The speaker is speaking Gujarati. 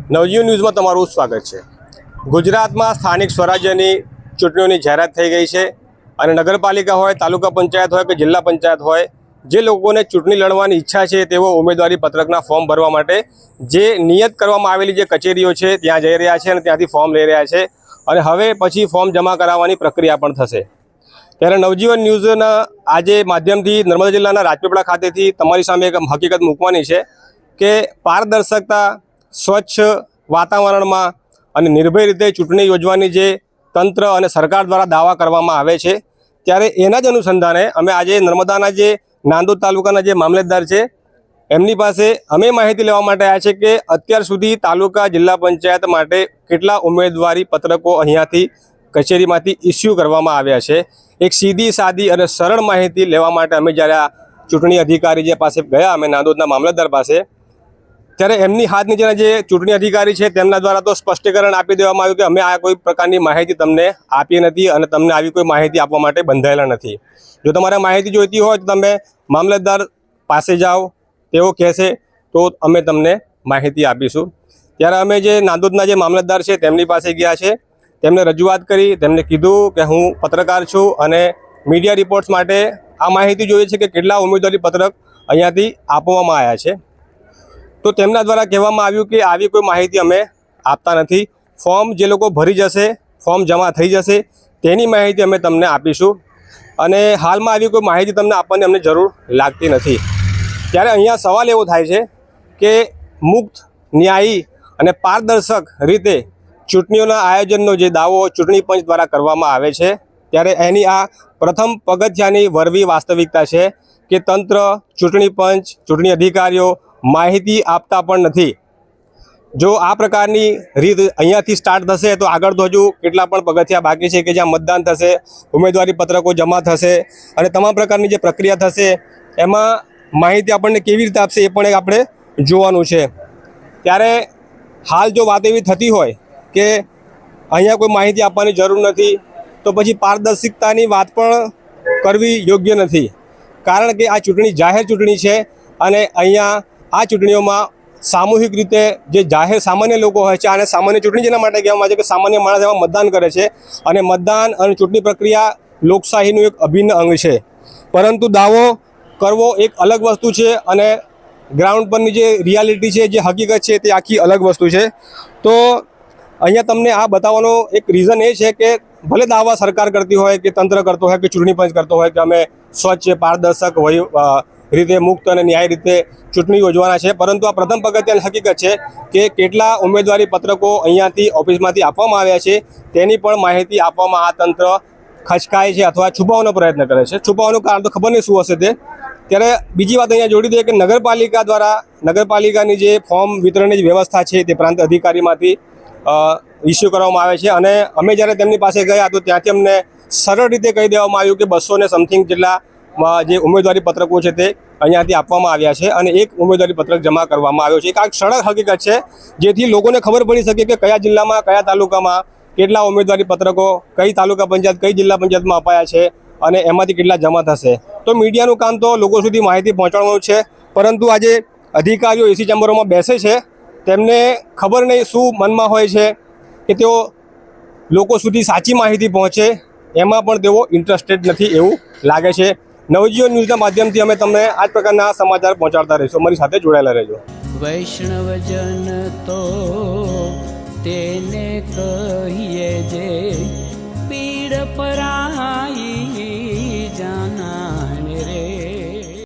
નવજીવન ન્યૂઝમાં તમારું સ્વાગત છે। ગુજરાતમાં સ્થાનિક સ્વરાજ્યની ચૂંટણીઓની જાહેરાત થઈ ગઈ છે અને નગરપાલિકા હોય, તાલુકા પંચાયત હોય કે જિલ્લા પંચાયત હોય, જે લોકોને ચૂંટણી લડવાની ઈચ્છા છે તેઓ ઉમેદવારી પત્રકના ફોર્મ ભરવા માટે જે નિયત કરવામાં આવેલી જે કચેરીઓ છે ત્યાં જઈ રહ્યા છે અને ત્યાંથી ફોર્મ લઈ રહ્યા છે અને હવે પછી ફોર્મ જમા કરાવવાની પ્રક્રિયા પણ થશે। ત્યારે નવજીવન ન્યૂઝના આજે માધ્યમથી નર્મદા જિલ્લાના રાજપીપળા ખાતેથી તમારી સામે એક હકીકત મૂકવાની છે કે પારદર્શકતા, સ્વચ્છ વાતાવરણમાં અને નિર્ભય રીતે ચૂંટણી યોજવાની જે તંત્ર અને સરકાર દ્વારા દાવા કરવામાં આવે છે, ત્યારે એના જ અનુસંધાને અમે આજે નર્મદાના જે નાંદોદ તાલુકાના જે મામલતદાર છે એમની પાસે અમે માહિતી લેવા માટે આવ્યા છે કે અત્યાર સુધી તાલુકા જિલ્લા પંચાયત માટે કેટલા ઉમેદવારી પત્રકો અહીંયાથી કચેરીમાંથી ઇસ્યુ કરવામાં આવ્યા છે। એક સીધી સાદી અને સરળ માહિતી લેવા માટે અમે જ્યારે આ ચૂંટણી અધિકારી જે પાસે ગયા, અમે નાંદોદના મામલતદાર પાસે, ત્યારે એમની હાથ નીચેના જે ચૂંટણી અધિકારી છે તેમના દ્વારા તો સ્પષ્ટીકરણ આપી દેવામાં આવ્યું કે અમે આ કોઈ પ્રકારની માહિતી તમને આપી નથી અને તમને આવી કોઈ માહિતી આપવા માટે બંધાયેલા નથી। જો તમારે માહિતી જોઈતી હોય તો તમે મામલતદાર પાસે જાઓ, તેઓ કહેશે તો અમે તમને માહિતી આપીશું। ત્યારે અમે જે નાંદોદના જે મામલતદાર છે તેમની પાસે ગયા છે, તેમને રજૂઆત કરી, તેમને કીધું કે હું પત્રકાર છું અને મીડિયા રિપોર્ટ્સ માટે આ માહિતી જોઈએ છે કે કેટલા ઉમેદવારી પત્રક અહીંયાથી આપવામાં આવ્યા છે। તો તેમના દ્વારા કહેવામાં આવ્યું કે આવી કોઈ માહિતી અમે આપતા નથી, ફોર્મ જે લોકો ભરી જશે, ફોર્મ જમા થઈ જશે તેની માહિતી અમે તમને આપીશું અને હાલમાં આવી કોઈ માહિતી તમને આપવાની અમને જરૂર લાગતી નથી। ત્યારે અહીંયા સવાલ એવો થાય છે કે મુક્ત, ન્યાયી અને પારદર્શક રીતે ચૂંટણીઓના આયોજનનો જે દાવો ચૂંટણી પંચ દ્વારા કરવામાં આવે છે, ત્યારે એની આ પ્રથમ પગથિયાની વરવી વાસ્તવિકતા છે કે તંત્ર, ચૂંટણી પંચ, ચૂંટણી અધિકારીઓ માહિતી આપતા પણ નથી। જો આ પ્રકારની રીત અહીંયાથી સ્ટાર્ટ થશે તો આગળ તો હજુ કેટલા પણ પગથિયા બાકી છે કે જ્યાં મતદાન થશે, ઉમેદવારી પત્રકો જમા થશે અને તમામ પ્રકારની જે પ્રક્રિયા થશે એમાં માહિતી આપણને કેવી રીતે આપશે એ પણ એક આપણે જોવાનું છે। ત્યારે હાલ જો વાત એવી થતી હોય કે અહીંયા કોઈ માહિતી આપવાની જરૂર નથી તો પછી પારદર્શિકતાની વાત પણ કરવી યોગ્ય નથી, કારણ કે આ ચૂંટણી જાહેર ચૂંટણી છે અને અહીંયા આ ચૂંટણીઓમાં સામૂહિક રીતે જે જાહેર સામાન્ય લોકો હોય છે, અને સામાન્ય ચૂંટણી જેના માટે કહેવામાં આવે છે કે સામાન્ય માણસ એમાં મતદાન કરે છે અને મતદાન અને ચૂંટણી પ્રક્રિયા લોકશાહીનું એક અભિન્ન અંગ છે। પરંતુ દાવો કરવો એક અલગ વસ્તુ છે અને ગ્રાઉન્ડ પરની જે રિયાલિટી છે, જે હકીકત છે તે આખી અલગ વસ્તુ છે। તો અહીંયા તમને આ બતાવવાનો એક રીઝન એ છે કે ભલે દાવા સરકાર કરતી હોય કે તંત્ર કરતો હોય કે ચૂંટણી પંચ કરતો હોય કે અમે સ્વચ્છ, પારદર્શક રીતે મુક્ત અને ન્યાય રીતે ચૂંટણી યોજવાના છે, પરંતુ આ પ્રથમ પગથિયાની હકીકત છે કે કેટલા ઉમેદવારી પત્રકો અહીંયાથી ઓફિસમાંથી આપવામાં આવ્યા છે તેની પણ માહિતી આપવામાં આ તંત્ર ખચકાય છે અથવા છુપાવવાનો પ્રયત્ન કરે છે। છુપાવવાનું કારણ તો ખબર નહીં શું હશે તે। ત્યારે બીજી વાત અહીંયા જોડી દઈએ કે નગરપાલિકા દ્વારા નગરપાલિકાની જે ફોર્મ વિતરણની જે વ્યવસ્થા છે તે પ્રાંત અધિકારીમાંથી ઇસ્યુ કરવામાં આવે છે અને અમે જ્યારે તેમની પાસે ગયા તો ત્યાંથી અમને સરળ રીતે કહી દેવામાં આવ્યું કે 200 સમથિંગ જેટલા જે ઉમેદવારી પત્રકો છે તે અહીંયાથી આપવામાં આવ્યા છે અને એક ઉમેદવારી પત્રક જમા કરવામાં આવ્યો છે। એક આ સરળ હકીકત છે જેથી લોકોને ખબર પડી શકે કે કયા જિલ્લામાં, કયા તાલુકામાં કેટલા ઉમેદવારી પત્રકો કઈ તાલુકા પંચાયત, કઈ જિલ્લા પંચાયતમાં અપાયા છે અને એમાંથી કેટલા જમા થશે। તો મીડિયાનું કામ તો લોકો સુધી માહિતી પહોંચાડવાનું છે, પરંતુ આજે અધિકારીઓ એસી ચેમ્બરોમાં બેસે છે, તેમને ખબર નહીં શું મનમાં હોય છે કે તેઓ લોકો સુધી સાચી માહિતી પહોંચે એમાં પણ તેઓ ઇન્ટરેસ્ટેડ નથી એવું લાગે છે। નવજીવન ન્યૂઝના માધ્યમથી અમે તમને આ જ પ્રકારના સમાચાર પહોંચાડતા રહીશું। અમારી સાથે જોડાયેલા રહેજો। વૈષ્ણવજન તો તેને કહીએ જે પીડ પર